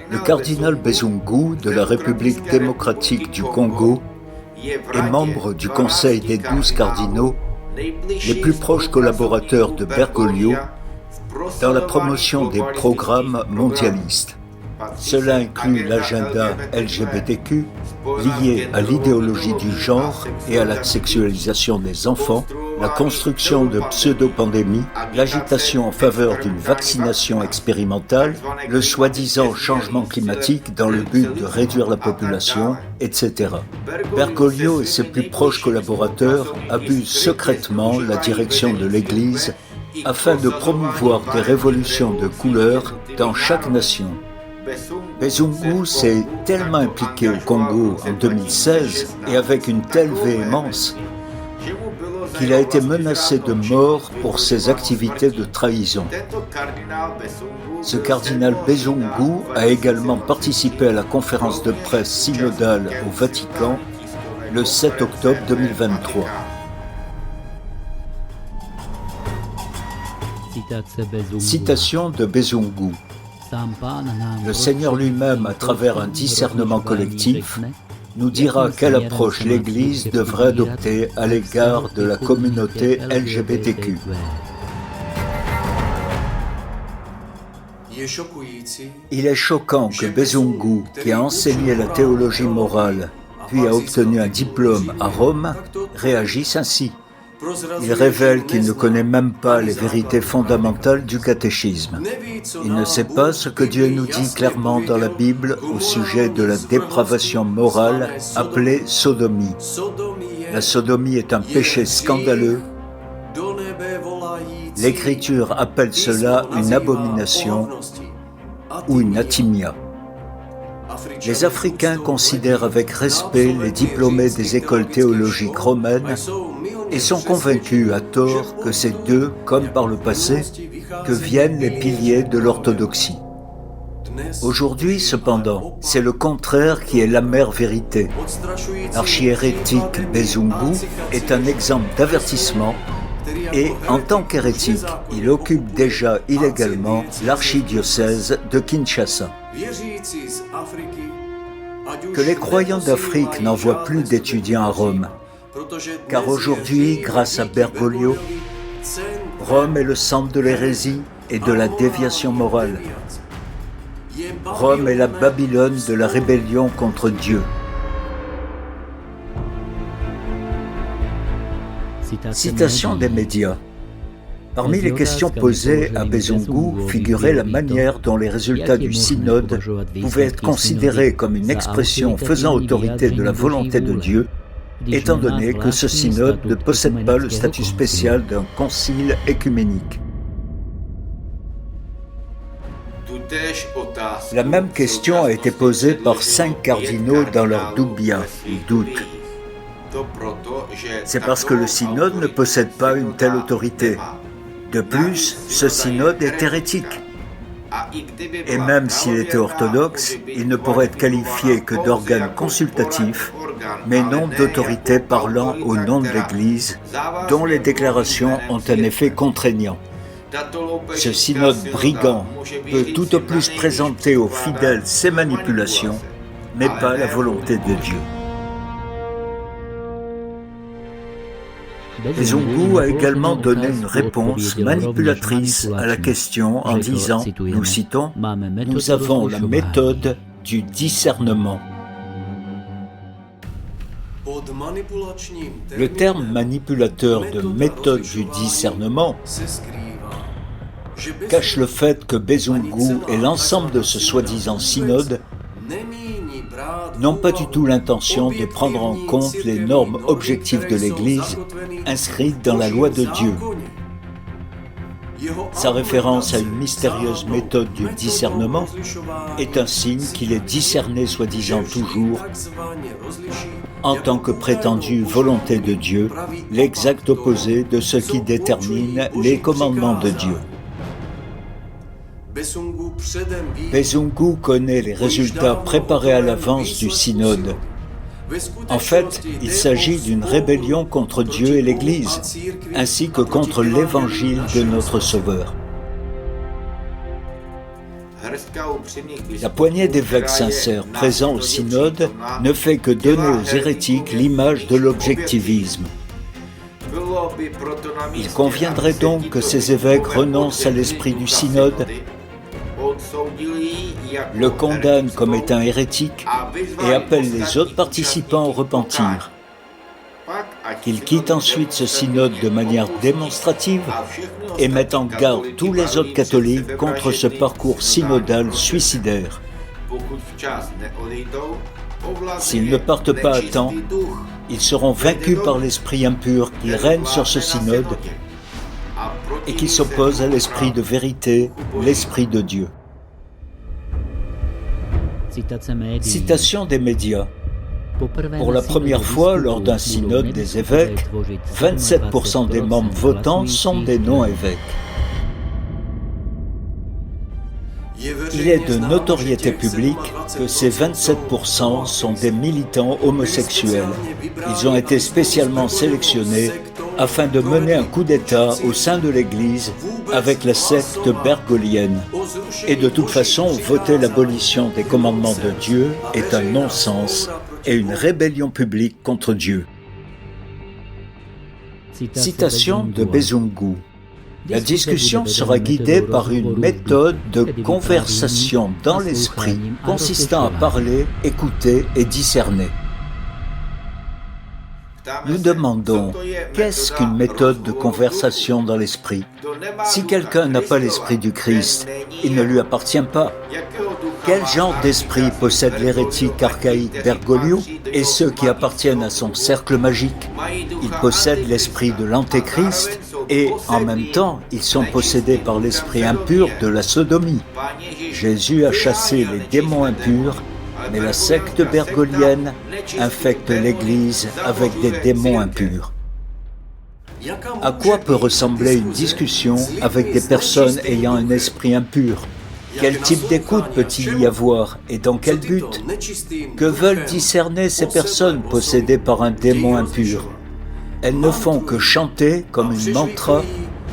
Le cardinal Bezungu de la République démocratique du Congo est membre du Conseil des 12 cardinaux, les plus proches collaborateurs de Bergoglio, dans la promotion des programmes mondialistes. Cela inclut l'agenda LGBTQ, lié à l'idéologie du genre et à la sexualisation des enfants, la construction de pseudo-pandémies, l'agitation en faveur d'une vaccination expérimentale, le soi-disant changement climatique dans le but de réduire la population, etc. Bergoglio et ses plus proches collaborateurs abusent secrètement la direction de l'Église afin de promouvoir des révolutions de couleur dans chaque nation. Bezungu s'est tellement impliqué au Congo en 2016 et avec une telle véhémence qu'il a été menacé de mort pour ses activités de trahison. Ce cardinal Bezungu a également participé à la conférence de presse synodale au Vatican le 7 octobre 2023. Citation de Bezungu. Le Seigneur lui-même, à travers un discernement collectif, nous dira quelle approche l'Église devrait adopter à l'égard de la communauté LGBTQ. Il est choquant que Bezungu, qui a enseigné la théologie morale, puis a obtenu un diplôme à Rome, réagisse ainsi. Il révèle qu'il ne connaît même pas les vérités fondamentales du catéchisme. Il ne sait pas ce que Dieu nous dit clairement dans la Bible au sujet de la dépravation morale appelée sodomie. La sodomie est un péché scandaleux. L'Écriture appelle cela une abomination ou une athymia. Les Africains considèrent avec respect les diplômés des écoles théologiques romaines et sont convaincus à tort que c'est d'eux, comme par le passé, que viennent les piliers de l'orthodoxie. Aujourd'hui, cependant, c'est le contraire qui est l'amère vérité. L'archihérétique Bezungu est un exemple d'avertissement et, en tant qu'hérétique, il occupe déjà illégalement l'archidiocèse de Kinshasa. Que les croyants d'Afrique n'envoient plus d'étudiants à Rome, car aujourd'hui, grâce à Bergoglio, Rome est le centre de l'hérésie et de la déviation morale. Rome est la Babylone de la rébellion contre Dieu. Citation des médias. Parmi les questions posées à Bezungu figurait la manière dont les résultats du synode pouvaient être considérés comme une expression faisant autorité de la volonté de Dieu, étant donné que ce synode ne possède pas le statut spécial d'un concile écuménique. La même question a été posée par 5 cardinaux dans leur dubia, ou doute. C'est parce que le synode ne possède pas une telle autorité. De plus, ce synode est hérétique. Et même s'il était orthodoxe, il ne pourrait être qualifié que d'organe consultatif, mais non d'autorité parlant au nom de l'Église, dont les déclarations ont un effet contraignant. Ce synode brigand peut tout au plus présenter aux fidèles ses manipulations, mais pas la volonté de Dieu. Bezungu a également donné une réponse manipulatrice à la question en disant, nous citons, « Nous avons la méthode du discernement ». Le terme manipulateur de méthode du discernement cache le fait que Bezungu et l'ensemble de ce soi-disant synode n'ont pas du tout l'intention de prendre en compte les normes objectives de l'Église inscrites dans la loi de Dieu. Sa référence à une mystérieuse méthode du discernement est un signe qu'il est discerné soi-disant toujours, en tant que prétendue volonté de Dieu, l'exact opposé de ce qui détermine les commandements de Dieu. Bezungu connaît les résultats préparés à l'avance du synode. En fait, il s'agit d'une rébellion contre Dieu et l'Église, ainsi que contre l'Évangile de notre Sauveur. La poignée d'évêques sincères présents au synode ne fait que donner aux hérétiques l'image de l'objectivisme. Il conviendrait donc que ces évêques renoncent à l'esprit du synode, le condamnent comme étant hérétique et appellent les autres participants au repentir. Qu'ils quittent ensuite ce synode de manière démonstrative et mettent en garde tous les autres catholiques contre ce parcours synodal suicidaire. S'ils ne partent pas à temps, ils seront vaincus par l'esprit impur qui règne sur ce synode et qui s'oppose à l'esprit de vérité, l'esprit de Dieu. Citation des médias. Pour la première fois, lors d'un synode des évêques, 27% des membres votants sont des non-évêques. Il est de notoriété publique que ces 27% sont des militants homosexuels. Ils ont été spécialement sélectionnés afin de mener un coup d'État au sein de l'Église avec la secte bergolienne. Et de toute façon, voter l'abolition des commandements de Dieu est un non-sens et une rébellion publique contre Dieu. Citation de Bézungu. La discussion sera guidée par une méthode de conversation dans l'esprit consistant à parler, écouter et discerner. Nous demandons, qu'est-ce qu'une méthode de conversation dans l'esprit? Si quelqu'un n'a pas l'esprit du Christ, il ne lui appartient pas. Quel genre d'esprit possède l'hérétique archaïque Bergoglio et ceux qui appartiennent à son cercle magique? Ils possèdent l'esprit de l'antéchrist et, en même temps, ils sont possédés par l'esprit impur de la sodomie. Jésus a chassé les démons impurs, mais la secte bergolienne infecte l'Église avec des démons impurs. À quoi peut ressembler une discussion avec des personnes ayant un esprit impur? Quel type d'écoute peut-il y avoir et dans quel but? Que veulent discerner ces personnes possédées par un démon impur? Elles ne font que chanter comme une mantra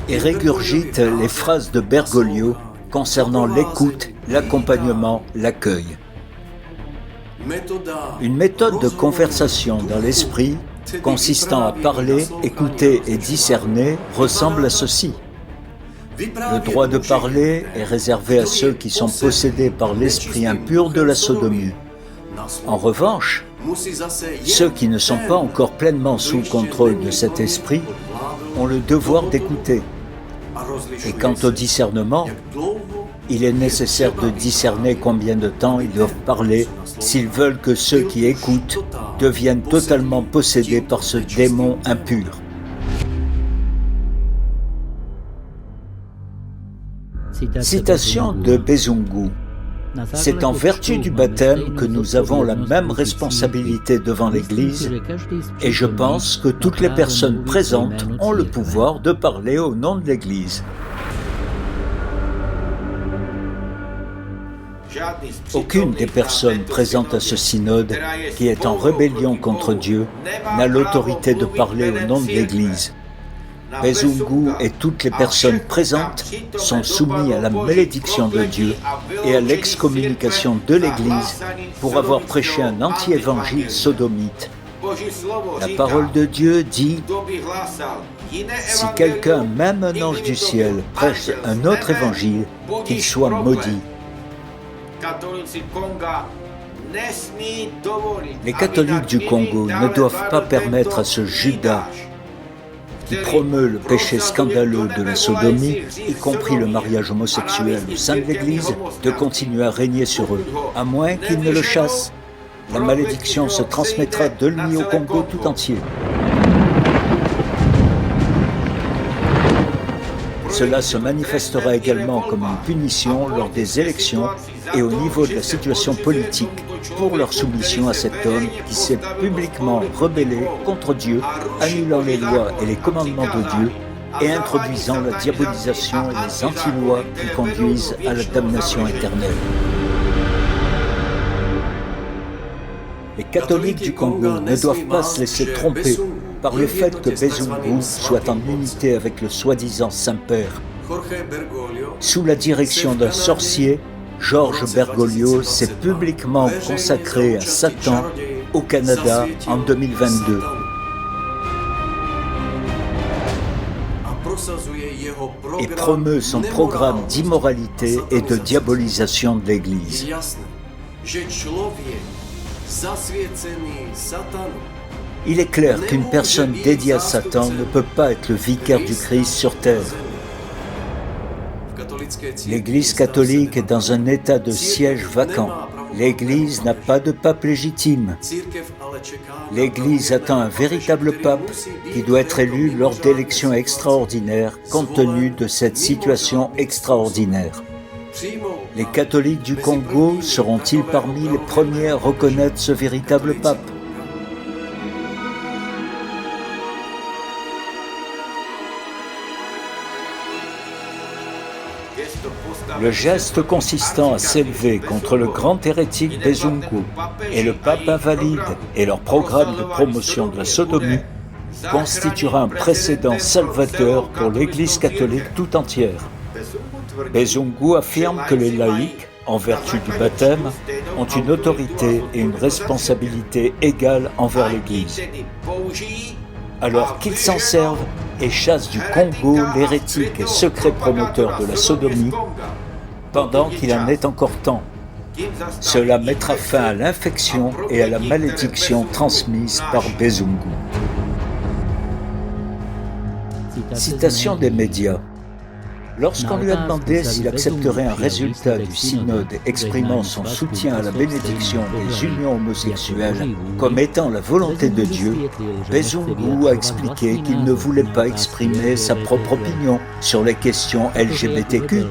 et régurgitent les phrases de Bergoglio concernant l'écoute, l'accompagnement, l'accueil. Une méthode de conversation dans l'esprit consistant à parler, écouter et discerner ressemble à ceci. Le droit de parler est réservé à ceux qui sont possédés par l'esprit impur de la sodomie. En revanche, ceux qui ne sont pas encore pleinement sous le contrôle de cet esprit ont le devoir d'écouter. Et quant au discernement, il est nécessaire de discerner combien de temps ils doivent parler s'ils veulent que ceux qui écoutent deviennent totalement possédés par ce démon impur. Citation de Bézungu. C'est en vertu du baptême que nous avons la même responsabilité devant l'Église et je pense que toutes les personnes présentes ont le pouvoir de parler au nom de l'Église. Aucune des personnes présentes à ce synode qui est en rébellion contre Dieu n'a l'autorité de parler au nom de l'Église. Bézungu et toutes les personnes présentes sont soumis à la malédiction de Dieu et à l'excommunication de l'Église pour avoir prêché un anti-évangile sodomite. La parole de Dieu dit « Si quelqu'un, même un ange du ciel, prêche un autre évangile, qu'il soit maudit. » Les catholiques du Congo ne doivent pas permettre à ce Judas qui promeut le péché scandaleux de la sodomie, y compris le mariage homosexuel au sein de l'Église, de continuer à régner sur eux, à moins qu'ils ne le chassent. La malédiction se transmettra de lui au Congo tout entier. Cela se manifestera également comme une punition lors des élections et au niveau de la situation politique pour leur soumission à cet homme qui s'est publiquement rebellé contre Dieu, annulant les lois et les commandements de Dieu et introduisant la diabolisation et les anti-lois qui conduisent à la damnation éternelle. Les catholiques du Congo ne doivent pas se laisser tromper par le fait que Bézungu soit en unité avec le soi-disant Saint-Père. Sous la direction d'un sorcier, Georges Bergoglio s'est publiquement consacré à Satan au Canada en 2022. Et promeut son programme d'immoralité et de diabolisation de l'Église. Il est clair qu'une personne dédiée à Satan ne peut pas être le vicaire du Christ sur terre. L'Église catholique est dans un état de siège vacant. L'Église n'a pas de pape légitime. L'Église attend un véritable pape qui doit être élu lors d'élections extraordinaires compte tenu de cette situation extraordinaire. Les catholiques du Congo seront-ils parmi les premiers à reconnaître ce véritable pape ? Le geste consistant à s'élever contre le grand hérétique Bezungu et le pape invalide et leur programme de promotion de la sodomie constituera un précédent salvateur pour l'Église catholique tout entière. Bezungu affirme que les laïcs, en vertu du baptême, ont une autorité et une responsabilité égales envers l'Église. Alors qu'ils s'en servent et chassent du Congo l'hérétique et secret promoteur de la sodomie, pendant qu'il en est encore temps. Cela mettra fin à l'infection et à la malédiction transmise par Bezungu. Citation des médias. Lorsqu'on lui a demandé s'il accepterait un résultat du synode exprimant son soutien à la bénédiction des unions homosexuelles comme étant la volonté de Dieu, Bezungu a expliqué qu'il ne voulait pas exprimer sa propre opinion sur les questions LGBTQ,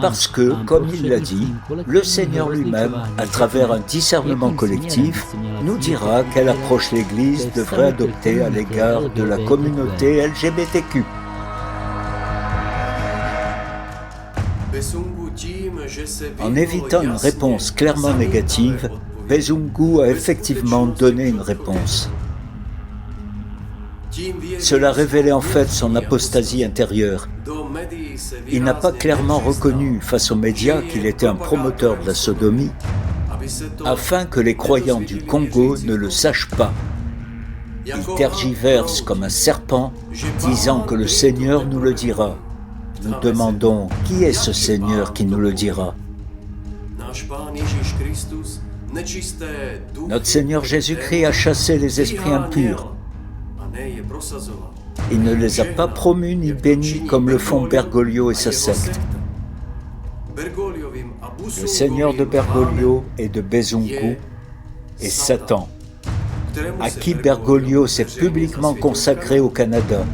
parce que, comme il l'a dit, le Seigneur lui-même, à travers un discernement collectif, nous dira quelle approche l'Église devrait adopter à l'égard de la communauté LGBTQ. En évitant une réponse clairement négative, Bezungu a effectivement donné une réponse. Cela révélait en fait son apostasie intérieure. Il n'a pas clairement reconnu face aux médias qu'il était un promoteur de la sodomie, afin que les croyants du Congo ne le sachent pas. Il tergiverse comme un serpent, disant que le Seigneur nous le dira. Nous demandons, qui est ce Seigneur qui nous le dira ? Notre Seigneur Jésus-Christ a chassé les esprits impurs. Il ne les a pas promus ni bénis comme le font Bergoglio et sa secte. Le Seigneur de Bergoglio et de Bezungu est Satan, à qui Bergoglio s'est publiquement consacré au Canada.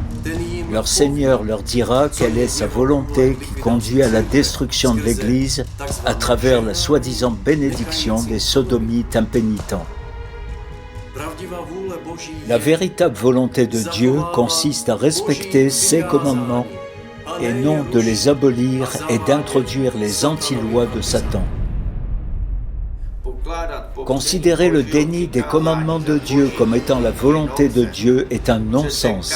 Leur Seigneur leur dira quelle est sa volonté qui conduit à la destruction de l'Église à travers la soi-disant bénédiction des sodomites impénitents. La véritable volonté de Dieu consiste à respecter ses commandements et non de les abolir et d'introduire les anti-lois de Satan. Considérer le déni des commandements de Dieu comme étant la volonté de Dieu est un non-sens.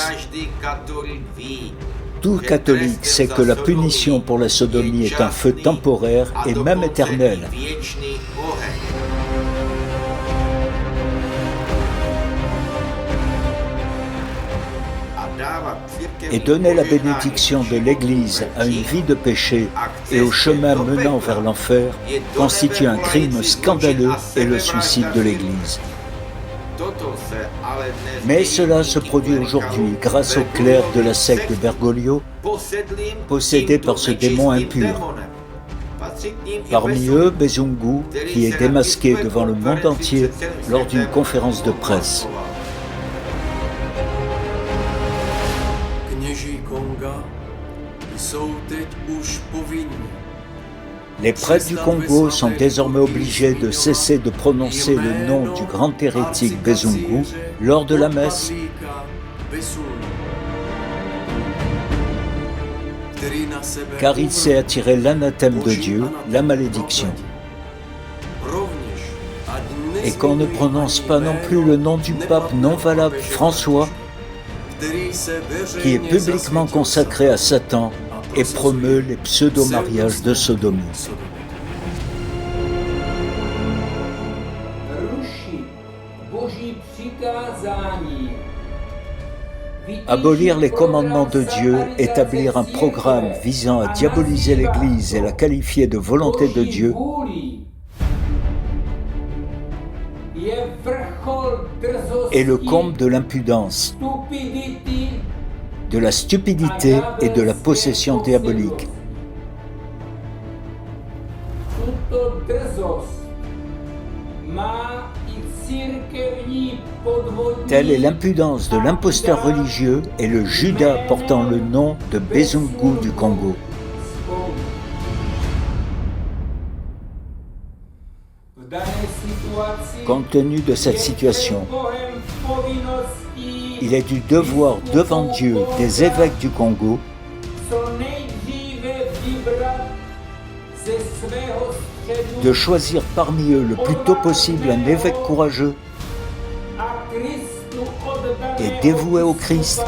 Tout catholique sait que la punition pour la sodomie est un feu temporaire et même éternel. Et donner la bénédiction de l'Église à une vie de péché et au chemin menant vers l'enfer constitue un crime scandaleux et le suicide de l'Église. Mais cela se produit aujourd'hui grâce aux clercs de la secte de Bergoglio, possédés par ce démon impur. Parmi eux, Bezungu, qui est démasqué devant le monde entier lors d'une conférence de presse. Les prêtres du Congo sont désormais obligés de cesser de prononcer le nom du grand hérétique Bezungu lors de la messe, car il sait attirer l'anathème de Dieu, la malédiction. Et qu'on ne prononce pas non plus le nom du pape non valable François, qui est publiquement consacré à Satan et promeut les pseudo-mariages de sodomie. Abolir les commandements de Dieu, établir un programme visant à diaboliser l'Église et la qualifier de volonté de Dieu, est le comble de l'impudence, de la stupidité et de la possession diabolique. Telle est l'impudence de l'imposteur religieux et le Judas portant le nom de Bezungu du Congo. Compte tenu de cette situation, il est du devoir devant Dieu des évêques du Congo de choisir parmi eux le plus tôt possible un évêque courageux et dévoué au Christ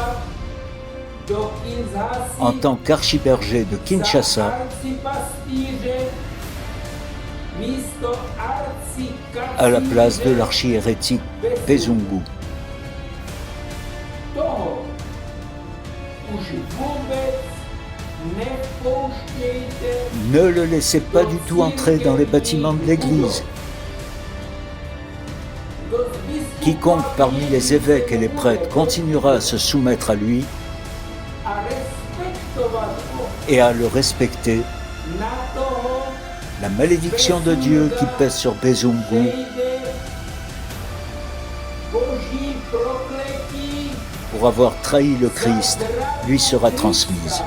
en tant qu'archiberger de Kinshasa à la place de l'archihérétique Bezungu. Ne le laissez pas du tout entrer dans les bâtiments de l'Église. Quiconque parmi les évêques et les prêtres continuera à se soumettre à lui et à le respecter, la malédiction de Dieu qui pèse sur Bezungu pour avoir trahi le Christ lui sera transmise.